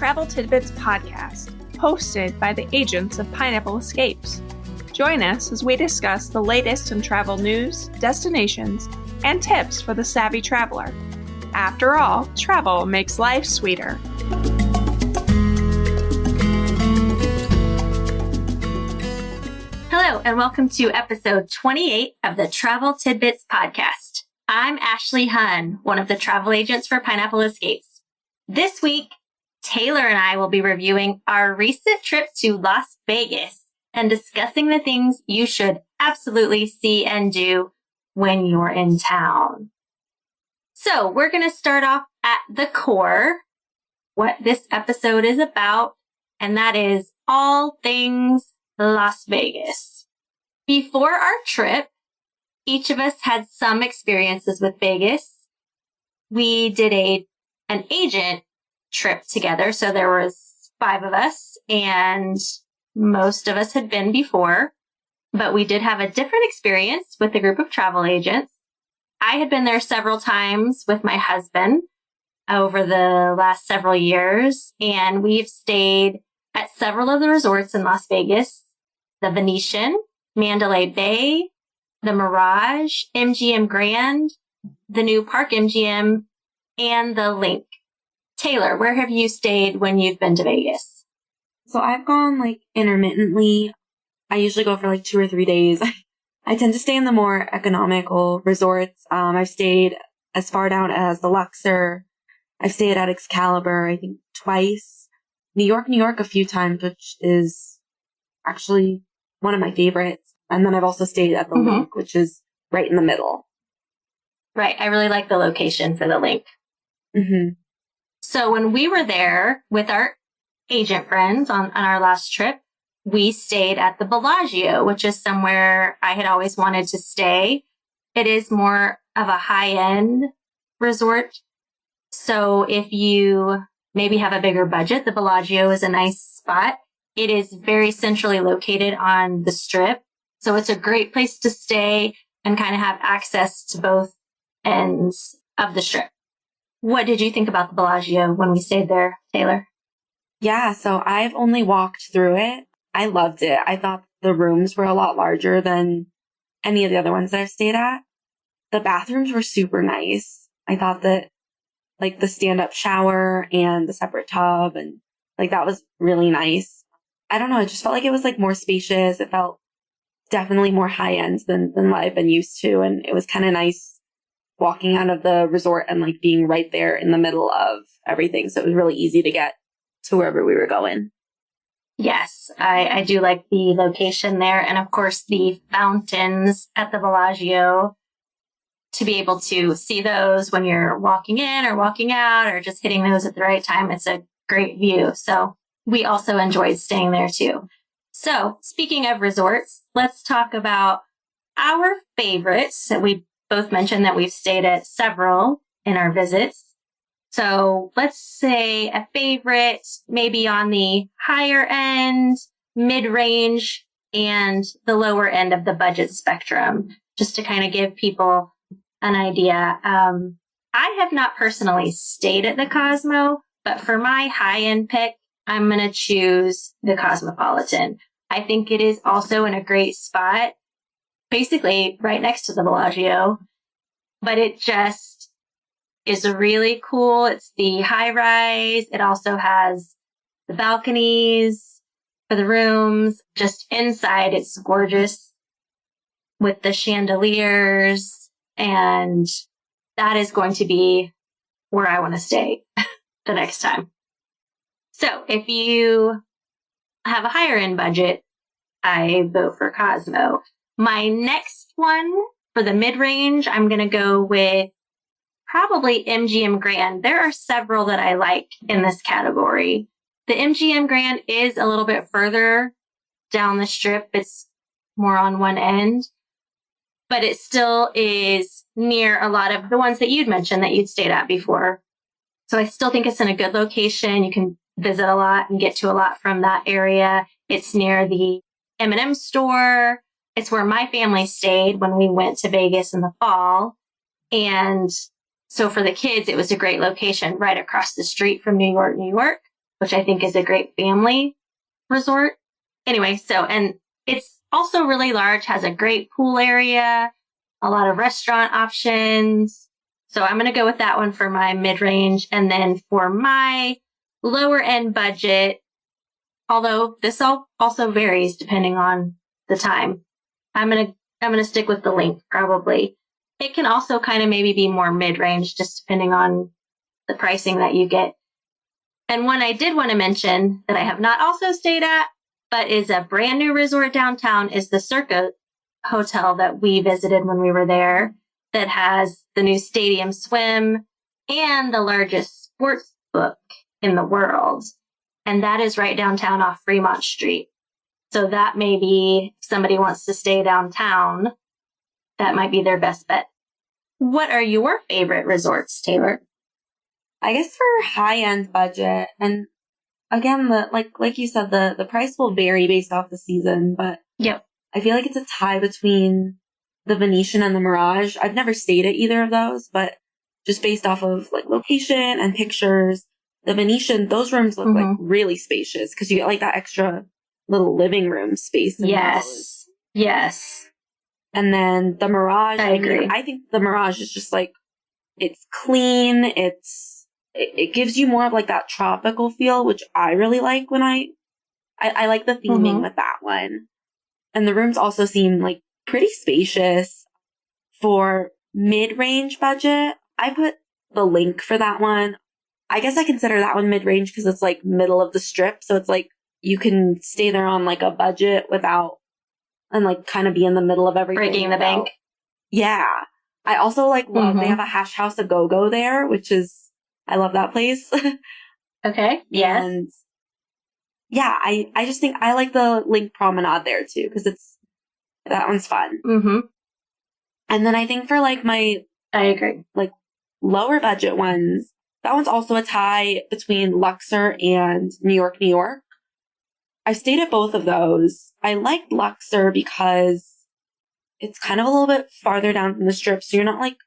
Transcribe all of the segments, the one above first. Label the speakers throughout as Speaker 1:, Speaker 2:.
Speaker 1: Travel Tidbits podcast, hosted by the agents of Pineapple Escapes. Join us as we discuss the latest in travel news, destinations, and tips for the savvy traveler. After all, travel makes life sweeter.
Speaker 2: Hello, and welcome to episode 28 of the Travel Tidbits podcast. I'm Ashley Hunn, one of the travel agents for Pineapple Escapes. This week, Taylor and I will be reviewing our recent trip to Las Vegas and discussing the things you should absolutely see and do when you're in town. So we're going to start off at the core, what this episode is about, and that is all things Las Vegas. Before our trip, each of us had some experiences with Vegas. We did an agent trip together, so there was 5 of us, and most of us had been before, but we did have a different experience with a group of travel agents. I had been there several times with my husband over the last several years, and we've stayed at several of the resorts in Las Vegas: the Venetian, Mandalay Bay, the Mirage, MGM Grand, the new Park MGM, and the Link. Taylor, where have you stayed when you've been to Vegas?
Speaker 3: So I've gone intermittently. I usually go for 2 or 3 days. I tend to stay in the more economical resorts. I've stayed as far down as the Luxor. I've stayed at Excalibur, I think twice. New York a few times, which is actually one of my favorites. And then I've also stayed at the Link, which is right in the middle.
Speaker 2: Right. I really like the location for the Link.
Speaker 3: Mm-hmm.
Speaker 2: So when we were there with our agent friends on our last trip, we stayed at the Bellagio, which is somewhere I had always wanted to stay. It is more of a high-end resort. So if you maybe have a bigger budget, the Bellagio is a nice spot. It is very centrally located on the Strip. So it's a great place to stay and kind of have access to both ends of the Strip. What did you think about the Bellagio when we stayed there, Taylor?
Speaker 3: Yeah, so I've only walked through it. I loved it. I thought the rooms were a lot larger than any of the other ones that I've stayed at. The bathrooms were super nice. I thought that the stand-up shower and the separate tub and that was really nice. I don't know. I just felt like it was more spacious. It felt definitely more high-end than what I've been used to. And it was kind of nice walking out of the resort and being right there in the middle of everything. So it was really easy to get to wherever we were going.
Speaker 2: Yes, I do like the location there. And of course, the fountains at the Bellagio, to be able to see those when you're walking in or walking out or just hitting those at the right time. It's a great view. So we also enjoyed staying there too. So speaking of resorts, let's talk about our favorites. That we both mentioned that we've stayed at several in our visits. So let's say a favorite, maybe on the higher end, mid-range, and the lower end of the budget spectrum, just to kind of give people an idea. I have not personally stayed at the Cosmo, but for my high-end pick, I'm going to choose the Cosmopolitan. I think it is also in a great spot, basically right next to the Bellagio, but it just is really cool. It's the high rise. It also has the balconies for the rooms. Just inside, it's gorgeous with the chandeliers, and that is going to be where I want to stay the next time. So if you have a higher end budget, I vote for Cosmo. My next one for the mid-range, I'm going to go with probably MGM Grand. There are several that I like in this category. The MGM Grand is a little bit further down the Strip. It's more on one end, but it still is near a lot of the ones that you'd mentioned that you'd stayed at before. So I still think it's in a good location. You can visit a lot and get to a lot from that area. It's near the M&M store. It's where my family stayed when we went to Vegas in the fall. And so for the kids, it was a great location right across the street from New York, which I think is a great family resort. Anyway, and it's also really large, has a great pool area, a lot of restaurant options. So I'm going to go with that one for my mid-range. And then for my lower end budget, although this also varies depending on the time, I'm going to stick with the Link probably. It can also kind of maybe be more mid-range just depending on the pricing that you get. And one I did want to mention that I have not also stayed at, but is a brand new resort downtown, is the Circa Hotel that we visited when we were there, that has the new stadium swim and the largest sports book in the world. And that is right downtown off Fremont Street. So that may be, if somebody wants to stay downtown, that might be their best bet. What are your favorite resorts, Taylor?
Speaker 3: I guess for high-end budget, and again, like you said, the price will vary based off the season, but
Speaker 2: yep.
Speaker 3: I feel like it's a tie between the Venetian and the Mirage. I've never stayed at either of those, but just based off of like location and pictures, the Venetian, those rooms look like really spacious because you get like that extra little living room space.
Speaker 2: Yes. Yes.
Speaker 3: And then the Mirage,
Speaker 2: I agree.
Speaker 3: I think the Mirage is just like, it's clean. It gives you more of like that tropical feel, which I really like when I like the theming with that one. And the rooms also seem like pretty spacious. For mid-range budget, I put the Link for that one. I guess I consider that one mid-range because it's like middle of the strip. So it's like you can stay there on like a budget and like kind of be in the middle of everything.
Speaker 2: Breaking the bank.
Speaker 3: Yeah. I also like love, they have a Hash House A Go-Go there, which is, I love that place.
Speaker 2: Okay. Yes.
Speaker 3: And yeah, I just think I like the Link Promenade there too, because that one's fun.
Speaker 2: Mm-hmm.
Speaker 3: And then I think for like
Speaker 2: I agree.
Speaker 3: Like lower budget ones, that one's also a tie between Luxor and New York, New York. I stayed at both of those. I liked Luxor because it's kind of a little bit farther down from the strip, so you're not like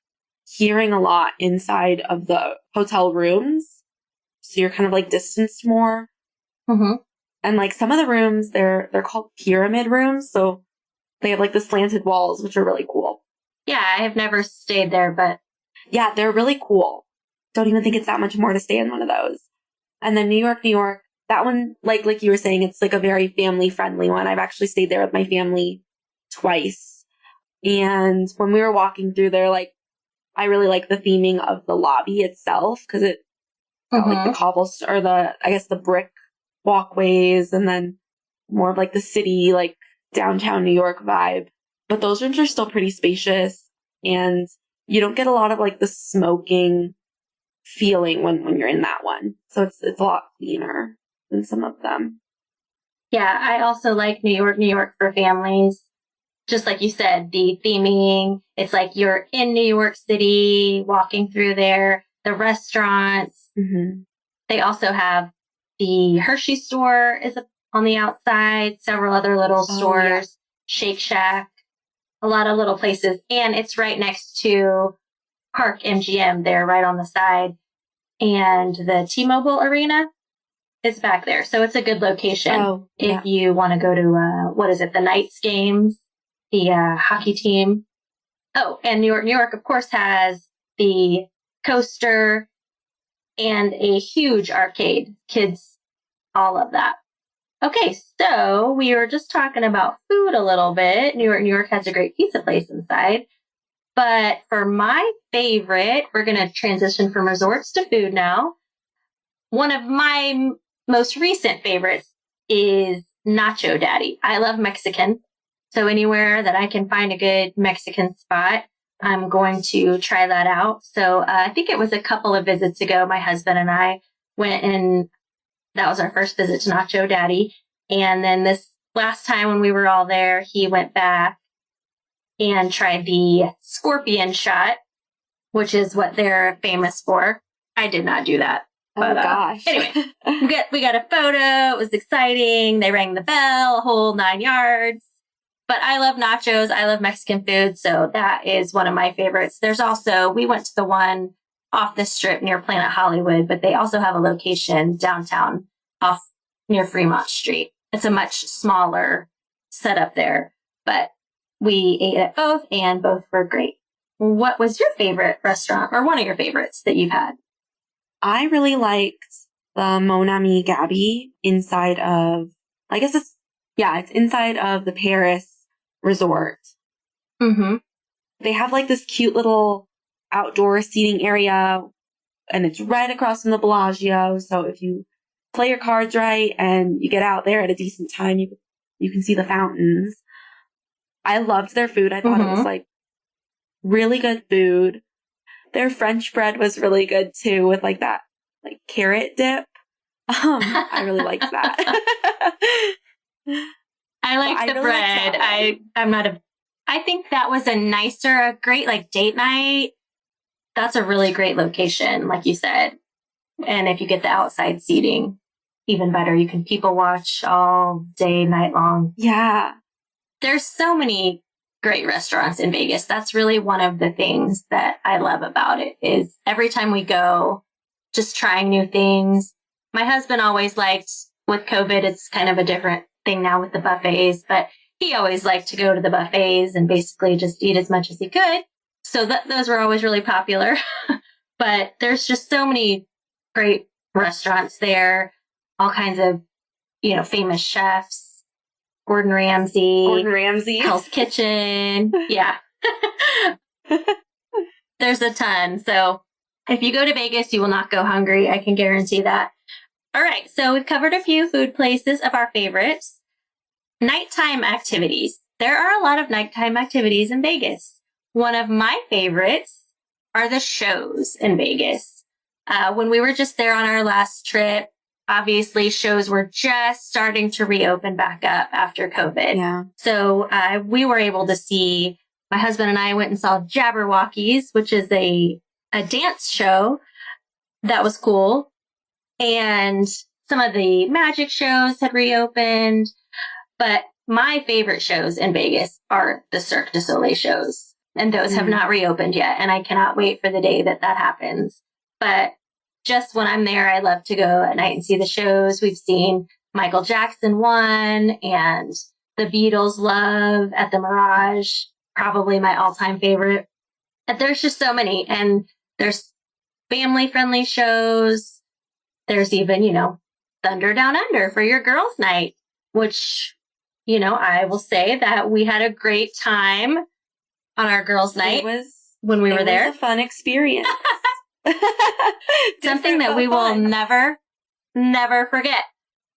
Speaker 3: hearing a lot inside of the hotel rooms. So you're kind of like distanced more.
Speaker 2: Mm-hmm.
Speaker 3: And like some of the rooms, they're called pyramid rooms. So they have like the slanted walls, which are really cool.
Speaker 2: Yeah, I have never stayed there, but
Speaker 3: yeah, they're really cool. Don't even think it's that much more to stay in one of those. And then New York, New York, that one, like you were saying, it's like a very family friendly one. I've actually stayed there with my family twice. And when we were walking through there, like, I really like the theming of the lobby itself because it got like the cobblestone or the brick walkways and then more of like the city, like downtown New York vibe. But those rooms are still pretty spacious and you don't get a lot of like the smoking feeling when you're in that one. So it's a lot cleaner than some of them.
Speaker 2: Yeah, I also like New York for families. Just like you said, the theming, it's like you're in New York City, walking through there, the restaurants. Mm-hmm. They also have the Hershey store is on the outside, several other little stores, Shake Shack, a lot of little places. And it's right next to Park MGM there, right on the side. And the T-Mobile Arena is back there. So it's a good location if you want to go to, the Knights games. The hockey team. Oh, and New York, of course, has the coaster and a huge arcade. Kids, all of that. Okay, so we were just talking about food a little bit. New York has a great pizza place inside. But for my favorite, we're going to transition from resorts to food now. One of my most recent favorites is Nacho Daddy. I love Mexican. So anywhere that I can find a good Mexican spot, I'm going to try that out. So I think it was a couple of visits ago, my husband and I went and that was our first visit to Nacho Daddy. And then this last time when we were all there, he went back and tried the scorpion shot, which is what they're famous for. I did not do that.
Speaker 3: But, gosh.
Speaker 2: Anyway, we got a photo. It was exciting. They rang the bell, a whole 9 yards. But I love nachos. I love Mexican food. So that is one of my favorites. There's also, we went to the one off the strip near Planet Hollywood, but they also have a location downtown off near Fremont Street. It's a much smaller setup there, but we ate at both and both were great. What was your favorite restaurant or one of your favorites that you've had?
Speaker 3: I really liked the Mon Ami Gabi inside of, I guess it's inside of the Paris resort.
Speaker 2: Mm-hmm.
Speaker 3: They have like this cute little outdoor seating area, and it's right across from the Bellagio. So if you play your cards right and you get out there at a decent time, you can see the fountains. I loved their food. I thought it was like really good food. Their French bread was really good too, with like that like carrot dip. I really liked that.
Speaker 2: I like the
Speaker 3: really
Speaker 2: bread. I think that was a great like date night. That's a really great location, like you said. And if you get the outside seating, even better. You can people watch all day, night long.
Speaker 3: Yeah.
Speaker 2: There's so many great restaurants in Vegas. That's really one of the things that I love about it is every time we go, just trying new things. My husband always liked, with COVID, it's kind of a different thing now with the buffets, but he always liked to go to the buffets and basically just eat as much as he could. So those were always really popular. But there's just so many great restaurants there, all kinds of, famous chefs, Gordon Ramsay, Hell's Kitchen. Yeah. There's a ton. So if you go to Vegas, you will not go hungry. I can guarantee that. All right. So we've covered a few food places of our favorites. Nighttime activities. There are a lot of nighttime activities in Vegas. One of my favorites are the shows in Vegas. When we were just there on our last trip, obviously shows were just starting to reopen back up after COVID.
Speaker 3: Yeah.
Speaker 2: So we were able to see, my husband and I went and saw Jabberwockies, which is a dance show that was cool. And some of the magic shows had reopened. But my favorite shows in Vegas are the Cirque du Soleil shows. And those have not reopened yet. And I cannot wait for the day that happens. But just when I'm there, I love to go at night and see the shows. We've seen Michael Jackson one and the Beatles Love at the Mirage, probably my all-time favorite. But there's just so many. And there's family-friendly shows. There's even, Thunder Down Under for your girls' night, which, I will say that we had a great time on our girls' night when we were there.
Speaker 3: It was a fun experience.
Speaker 2: Something that we will never forget.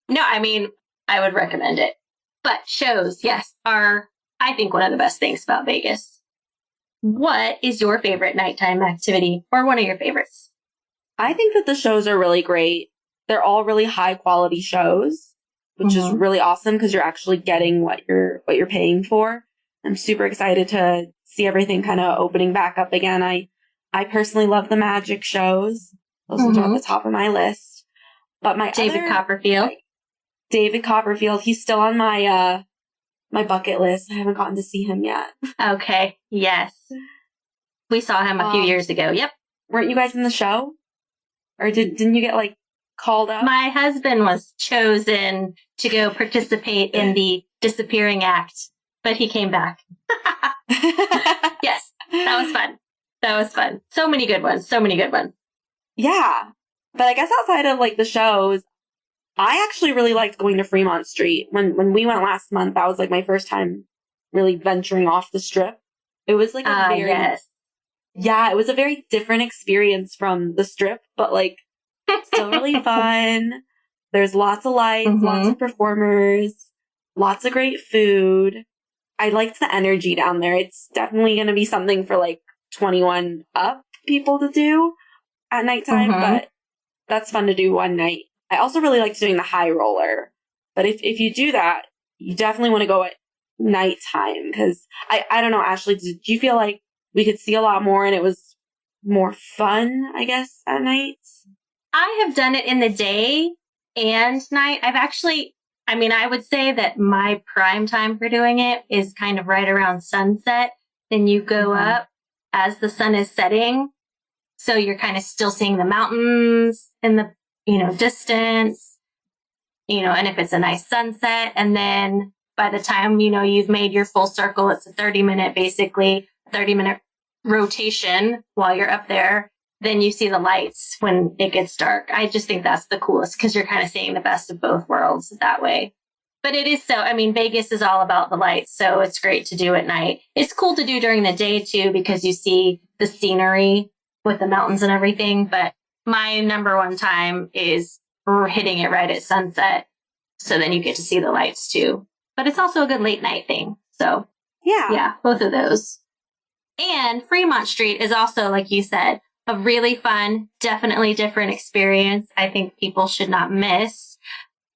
Speaker 2: No, I would recommend it. But shows, yes, are, I think, one of the best things about Vegas. What is your favorite nighttime activity or one of your favorites?
Speaker 3: I think that the shows are really great. They're all really high quality shows, which is really awesome because you're actually getting what you're paying for. I'm super excited to see everything kind of opening back up again. I personally love the magic shows. Those are at the top of my list. But
Speaker 2: David Copperfield.
Speaker 3: David Copperfield, he's still on my my bucket list. I haven't gotten to see him yet.
Speaker 2: Okay. Yes. We saw him a few years ago. Yep.
Speaker 3: Weren't you guys in the show? Or didn't you get called up?
Speaker 2: My husband was chosen to go participate in the disappearing act, but he came back. Yes. That was fun. So many good ones.
Speaker 3: Yeah. But I guess outside of the shows, I actually really liked going to Fremont Street. When we went last month, that was my first time really venturing off the strip. It was it was a very different experience from the strip, but still really fun. There's lots of lights, lots of performers, lots of great food. I liked the energy down there. It's definitely going to be something for 21 up people to do at nighttime, but that's fun to do one night. I also really liked doing the high roller, but if you do that, you definitely want to go at nighttime because I don't know, Ashley, did you feel like we could see a lot more and it was more fun, I guess, at night?
Speaker 2: I have done it in the day and night. I would say that my prime time for doing it is kind of right around sunset. Then you go up as the sun is setting. So you're kind of still seeing the mountains in the, distance. and if it's a nice sunset, and then by the time, you've made your full circle, it's a 30-minute rotation while you're up there. Then you see the lights when it gets dark. I just think that's the coolest because you're kind of seeing the best of both worlds that way. But it is Vegas is all about the lights, so it's great to do at night. It's cool to do during the day too because you see the scenery with the mountains and everything. But my number one time is hitting it right at sunset. So then you get to see the lights too. But it's also a good late night thing. So yeah, both of those. And Fremont Street is also, like you said, a really fun, definitely different experience. I think people should not miss.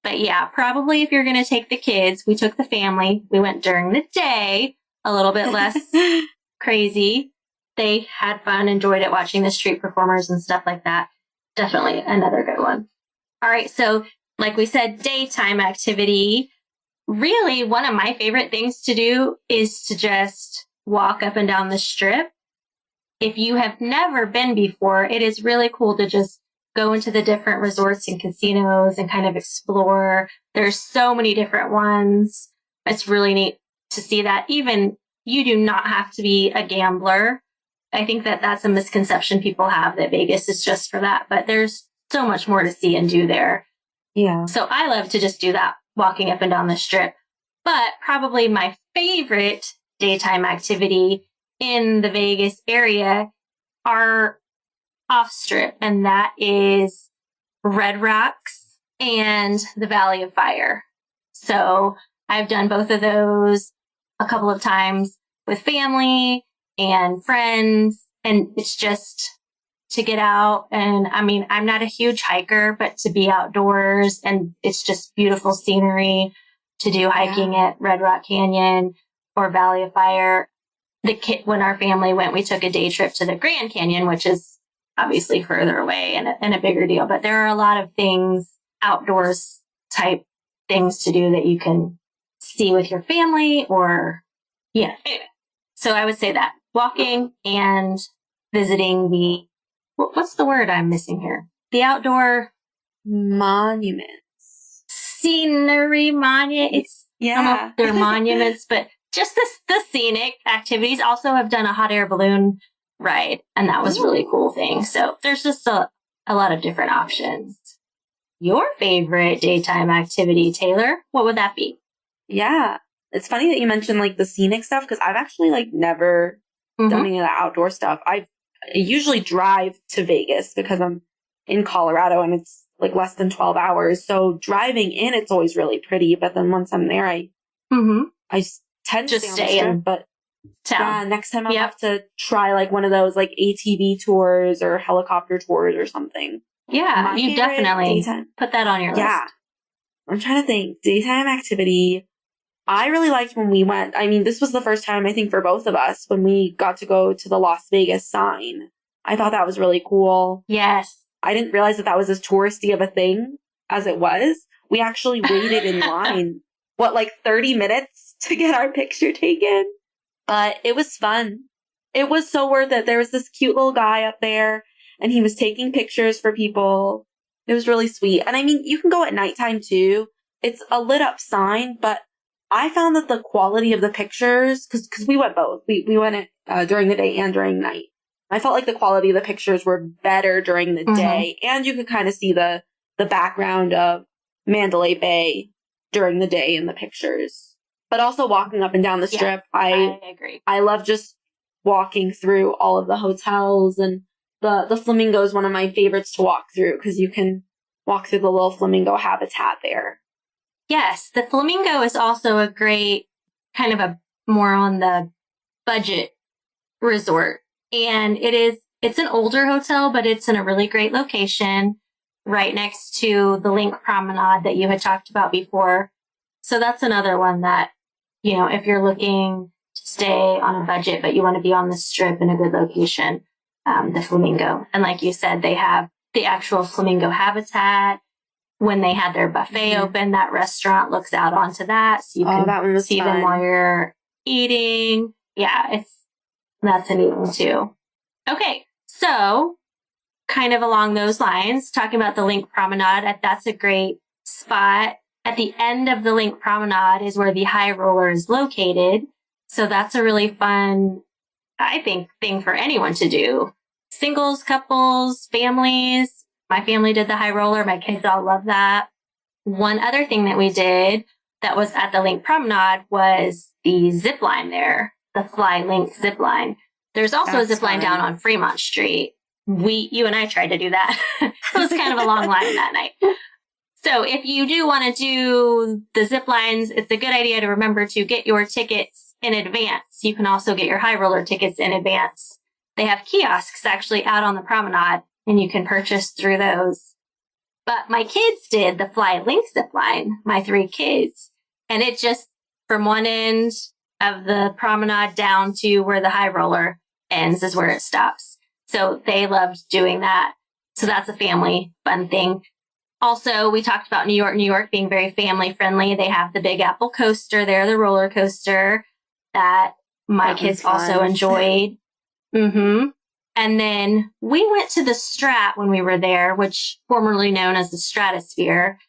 Speaker 2: But yeah, probably if you're going to take the kids, we took the family. We went during the day, a little bit less crazy. They had fun, enjoyed it, watching the street performers and stuff like that. Definitely another good one. All right. So like we said, daytime activity. Really, one of my favorite things to do is to just walk up and down the strip. If you have never been before, it is really cool to just go into the different resorts and casinos and kind of explore. There's so many different ones. It's really neat to see that. Even you do not have to be a gambler. I think that that's a misconception people have, that Vegas is just for that. But there's so much more to see and do there.
Speaker 3: Yeah.
Speaker 2: So I love to just do that, walking up and down the strip. But probably my favorite daytime activity in the Vegas area are off strip, and that is Red Rocks and the Valley of Fire. So I've done both of those a couple of times with family and friends, and it's just to get out. And I'm not a huge hiker, but to be outdoors, and it's just beautiful scenery to do hiking at Red Rock Canyon or Valley of Fire. When our family went, we took a day trip to the Grand Canyon, which is obviously further away and a bigger deal. But there are a lot of things, outdoors type things to do that you can see with your family or, Anyway, so I would say that walking and visiting what's the word I'm missing here? The outdoor
Speaker 3: monuments.
Speaker 2: Scenery monuments. I don't know if they're monuments, but just the scenic activities. Also have done a hot air balloon ride, and that was really cool thing. So there's just a lot of different options. Your favorite daytime activity, Taylor, what would that be?
Speaker 3: Yeah. It's funny that you mentioned like the scenic stuff, because I've actually like never done any of the outdoor stuff. I usually drive to Vegas because I'm in Colorado and it's like less than 12 hours. So driving in, it's always really pretty. But then once I'm there, I tend to stay on the strip, but next time I'll have to try like one of those like ATV tours or helicopter tours or something.
Speaker 2: Yeah, you definitely put that on your list. Yeah.
Speaker 3: I'm trying to think. Daytime activity. I really liked when we went. This was the first time, I think, for both of us when we got to go to the Las Vegas sign. I thought that was really cool.
Speaker 2: Yes.
Speaker 3: I didn't realize that was as touristy of a thing as it was. We actually waited in line, 30 minutes to get our picture taken? But it was fun. It was so worth it. There was this cute little guy up there, and he was taking pictures for people. It was really sweet. And you can go at nighttime too. It's a lit up sign, but I found that the quality of the pictures, because we went both. We went during the day and during night. I felt like the quality of the pictures were better during the day, and you could kind of see the background of Mandalay Bay during the day in the pictures. But also walking up and down the strip, I
Speaker 2: agree.
Speaker 3: I love just walking through all of the hotels, and the flamingo is one of my favorites to walk through because you can walk through the little flamingo habitat there.
Speaker 2: Yes, the flamingo is also a great kind of a more on the budget resort. And it's an older hotel, but it's in a really great location right next to the Link Promenade that you had talked about before. So that's another one that, if you're looking to stay on a budget, but you want to be on the strip in a good location, the flamingo. And like you said, they have the actual flamingo habitat. When they had their buffet open, that restaurant looks out onto that. So you can see them while you're eating. Yeah, that's a neat one too. Okay, so kind of along those lines, talking about the Link Promenade, that's a great spot at the end of the Link Promenade is where the high roller is located. So that's a really fun, I think, thing for anyone to do. Singles, couples, families. My family did the high roller. My kids all love that. One other thing that we did that was at the Link Promenade was the zip line there, the Fly Link zip line. There's also a zip line down on Fremont Street. You and I tried to do that. It was kind of a long line that night. So if you do want to do the zip lines, it's a good idea to remember to get your tickets in advance. You can also get your high roller tickets in advance. They have kiosks actually out on the promenade, and you can purchase through those. But my kids did the Fly Link zip line, my 3 kids. And it just, from one end of the promenade down to where the high roller ends is where it stops. So they loved doing that. So that's a family fun thing. Also, we talked about New York being very family friendly. They have the Big Apple coaster there, the roller coaster that my kids also enjoyed. Mm-hmm. And then we went to the Strat when we were there, which formerly known as the Stratosphere.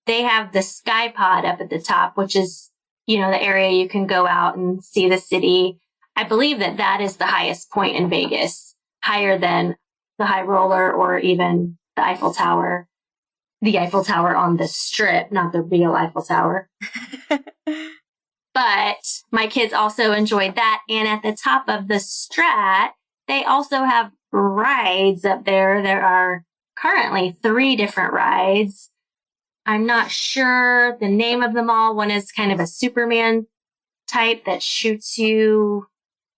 Speaker 2: They have the Sky Pod up at the top, which is, the area you can go out and see the city. I believe that is the highest point in Vegas, higher than the high roller or even the Eiffel Tower. The Eiffel Tower on the Strip, not the real Eiffel Tower. But my kids also enjoyed that. And at the top of the Strat, they also have rides up there. There are currently 3 different rides. I'm not sure the name of them all. One is kind of a Superman type that shoots you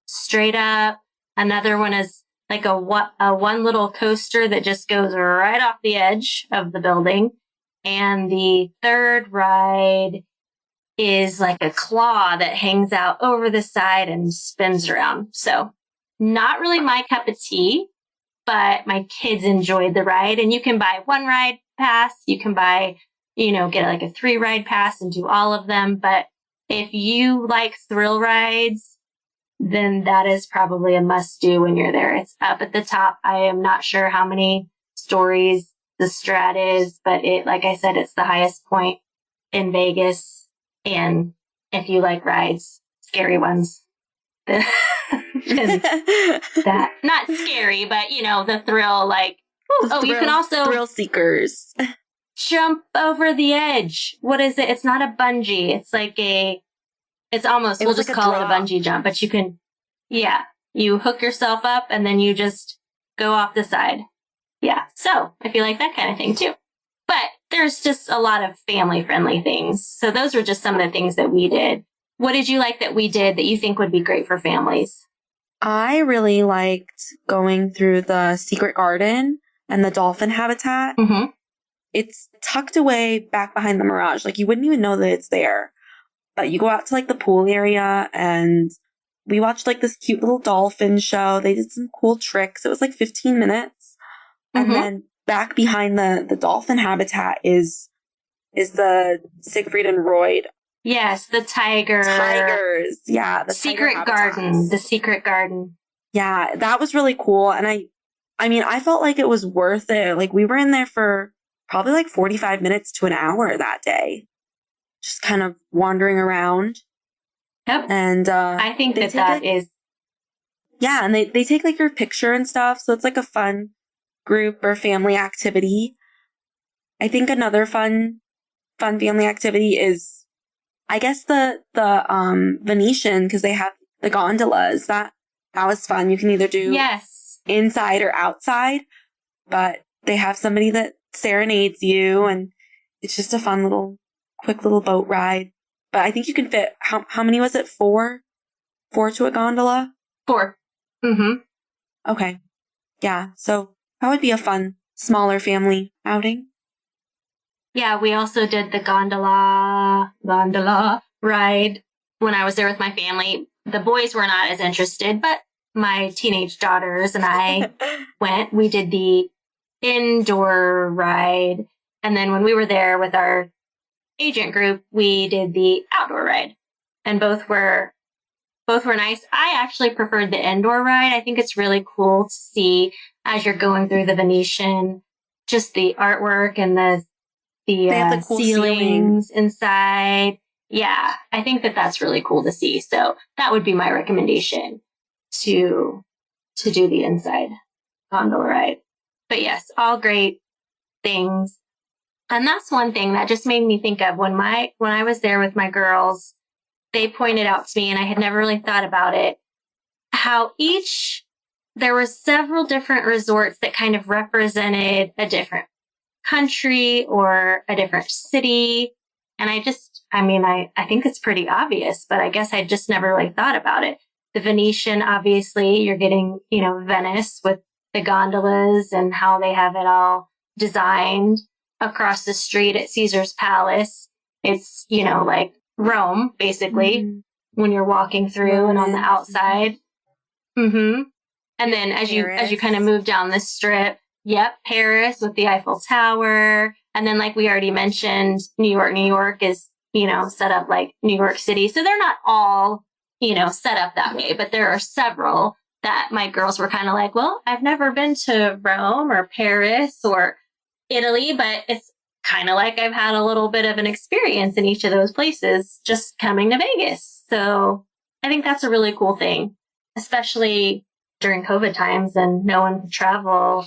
Speaker 2: straight up. Another one is like a one little coaster that just goes right off the edge of the building. And the third ride is like a claw that hangs out over the side and spins around. So not really my cup of tea, but my kids enjoyed the ride. And you can buy 1 ride pass. You can buy, get like a 3 ride pass and do all of them. But if you like thrill rides, then that is probably a must do when you're there. It's up at the top. I am not sure how many stories the Strat is, but like I said, it's the highest point in Vegas. And if you like rides, scary ones, that not scary, but the thrill, like, you can also
Speaker 3: thrill seekers
Speaker 2: jump over the edge. What is it? It's not a bungee. It's like we'll just call it a bungee jump, but you can, you hook yourself up and then you just go off the side. Yeah. So if you like that kind of thing too, but there's just a lot of family friendly things. So those were just some of the things that we did. What did you like that we did that you think would be great for families?
Speaker 3: I really liked going through the Secret Garden and the dolphin habitat.
Speaker 2: Mm-hmm.
Speaker 3: It's tucked away back behind the Mirage. Like, you wouldn't even know that it's there. But you go out to, like, the pool area, and we watched, like, this cute little dolphin show. They did some cool tricks. It was, like, 15 minutes.
Speaker 2: Mm-hmm.
Speaker 3: And then back behind the dolphin habitat is the Siegfried and Roy.
Speaker 2: Yes, the tigers.
Speaker 3: Yeah, the
Speaker 2: Secret Garden. The Secret Garden.
Speaker 3: Yeah, that was really cool. And I mean, I felt like it was worth it. Like, we were in there for probably like 45 minutes to an hour that day, just kind of wandering around.
Speaker 2: Yep.
Speaker 3: And
Speaker 2: I think that is.
Speaker 3: Yeah, and they take like your picture and stuff. So it's like a fun group or family activity. I think another fun family activity is, I guess, the Venetian, because they have the gondolas. That was fun. You can either do inside or outside, but they have somebody that serenades you, and it's just a fun quick little boat ride. But I think you can fit, how many was it? 4 to a gondola?
Speaker 2: 4. Mm-hmm.
Speaker 3: Okay. Yeah. So that would be a fun, smaller family outing.
Speaker 2: Yeah, we also did the gondola ride when I was there with my family. The boys were not as interested, but my teenage daughters and I went. We did the indoor ride. And then when we were there with our agent group, we did the outdoor ride. And both were nice. I actually preferred the indoor ride. I think it's really cool to see as you're going through the Venetian, just the artwork and the the,
Speaker 3: They have the cool
Speaker 2: ceilings inside. Yeah, I think that that's really cool to see. So that would be my recommendation to do the inside gondola ride. But yes, all great things. And that's one thing that just made me think of when I was there with my girls, they pointed out to me, and I had never really thought about it, how there were several different resorts that kind of represented a different country or a different city. And I think it's pretty obvious, but I guess I just never really thought about it. The Venetian, obviously, you're getting, Venice with the gondolas and how they have it all designed. Across the street at Caesar's Palace, it's, like Rome, basically, when you're walking through and on the outside. Mm-hmm. And then as you kind of move down the strip, yep, Paris with the Eiffel Tower. And then, like we already mentioned, New York is, set up like New York City. So they're not all, set up that way, but there are several that my girls were kind of like, well, I've never been to Rome or Paris or Italy, but it's kind of like I've had a little bit of an experience in each of those places just coming to Vegas. So I think that's a really cool thing, especially during COVID times and no one could travel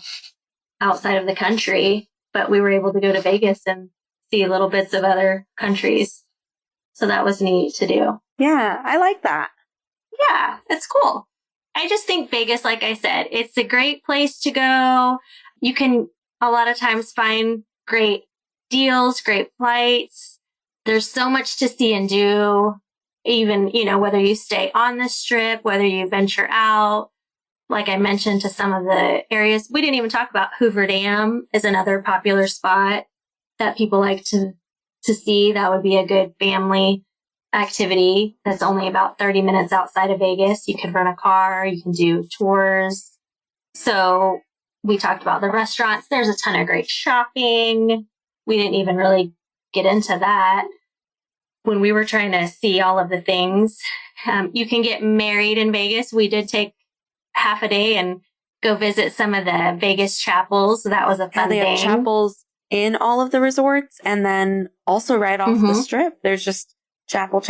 Speaker 2: outside of the country, but we were able to go to Vegas and see little bits of other countries. So that was neat to do.
Speaker 3: Yeah, I like that.
Speaker 2: Yeah, it's cool. I just think Vegas, like I said, it's a great place to go. You can a lot of times find great deals, great flights. There's so much to see and do, even, whether you stay on the strip, whether you venture out. Like I mentioned, to some of the areas. We didn't even talk about Hoover Dam is another popular spot that people like to see. That would be a good family activity. That's only about 30 minutes outside of Vegas. You can rent a car, you can do tours. So we talked about the restaurants. There's a ton of great shopping. We didn't even really get into that when we were trying to see all of the things. You can get married in Vegas. We did take half a day and go visit some of the Vegas chapels. So that was a fun
Speaker 3: thing. They have chapels in all of the resorts, and then also right off the strip, there's just chapel.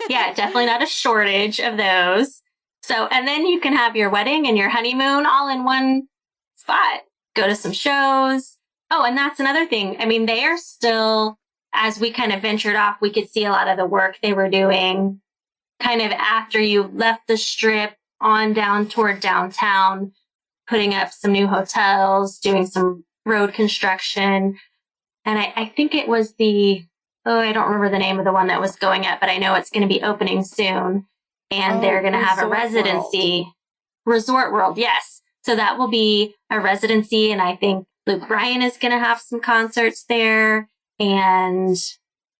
Speaker 2: Yeah, definitely not a shortage of those. So, and then you can have your wedding and your honeymoon all in one spot. Go to some shows. Oh, and that's another thing. I mean, they are still, as we kind of ventured off, we could see a lot of the work they were doing kind of after you left the strip on down toward downtown, putting up some new hotels, doing some road construction. And I think it was I don't remember the name of the one that was going up, but I know it's going to be opening soon. And they're going to have a residency. Resort World, yes. So that will be a residency. And I think Luke Bryan is going to have some concerts there. And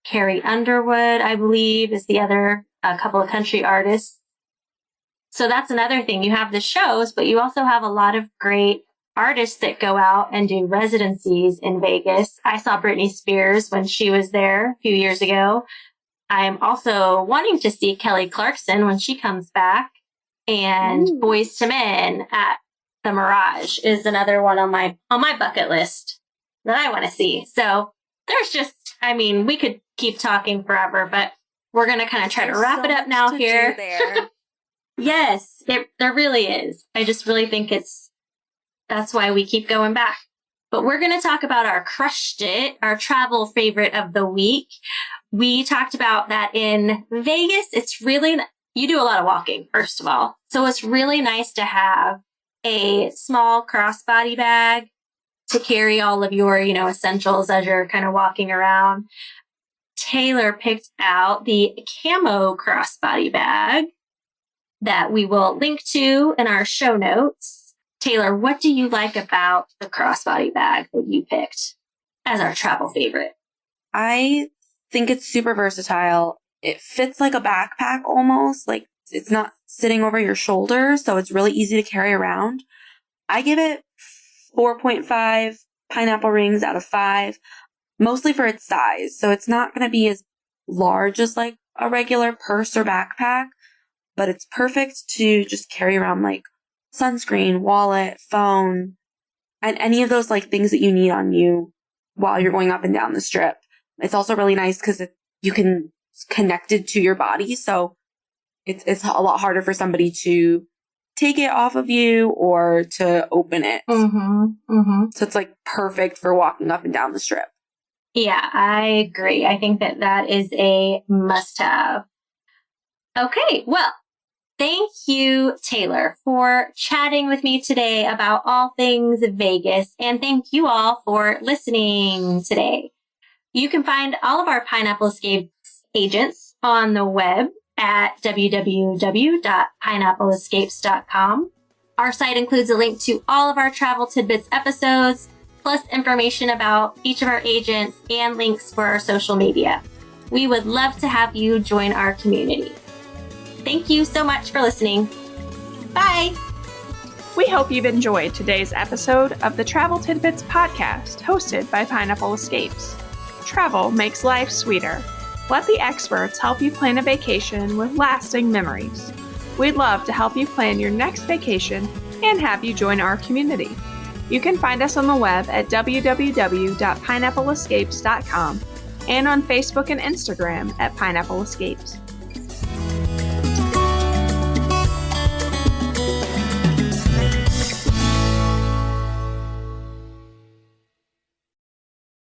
Speaker 2: Carrie Underwood, I believe, is the other, a couple of country artists. So that's another thing. You have the shows, but you also have a lot of great artists that go out and do residencies in Vegas. I saw Britney Spears when she was there a few years ago. I'm also wanting to see Kelly Clarkson when she comes back. And Boyz II Men at the Mirage is another one on my bucket list that I want to see. So there's just, we could keep talking forever, but we're going to kind of try to wrap it up now here. Yes, there really is. I just really think that's why we keep going back. But we're going to talk about our crushed it, our travel favorite of the week. We talked about that in Vegas. It's really, you do a lot of walking, first of all. So it's really nice to have a small crossbody bag to carry all of your, essentials as you're kind of walking around. Taylor picked out the camo crossbody bag that we will link to in our show notes. Taylor, what do you like about the crossbody bag that you picked as our travel favorite?
Speaker 3: I think it's super versatile. It fits like a backpack almost. Like it's not sitting over your shoulder, so it's really easy to carry around. I give it 4.5 pineapple rings out of 5, mostly for its size. So it's not going to be as large as like a regular purse or backpack, but it's perfect to just carry around like sunscreen, wallet, phone. and any of those like things that you need on you while you're going up and down the strip. It's also really nice because you can connect it to your body. So it's a lot harder for somebody to take it off of you or to open it. So it's like perfect for walking up and down the strip.
Speaker 2: Yeah, I agree. I think that is a must-have. Okay, well, thank you, Taylor, for chatting with me today about all things Vegas. And thank you all for listening today. You can find all of our Pineapple Escapes agents on the web at www.pineappleescapes.com. Our site includes a link to all of our Travel Tidbits episodes, plus information about each of our agents and links for our social media. We would love to have you join our community. Thank you so much for listening. Bye!
Speaker 1: We hope you've enjoyed today's episode of the Travel Tidbits podcast hosted by Pineapple Escapes. Travel makes life sweeter. Let the experts help you plan a vacation with lasting memories. We'd love to help you plan your next vacation and have you join our community. You can find us on the web at www.pineappleescapes.com and on Facebook and Instagram at Pineapple Escapes.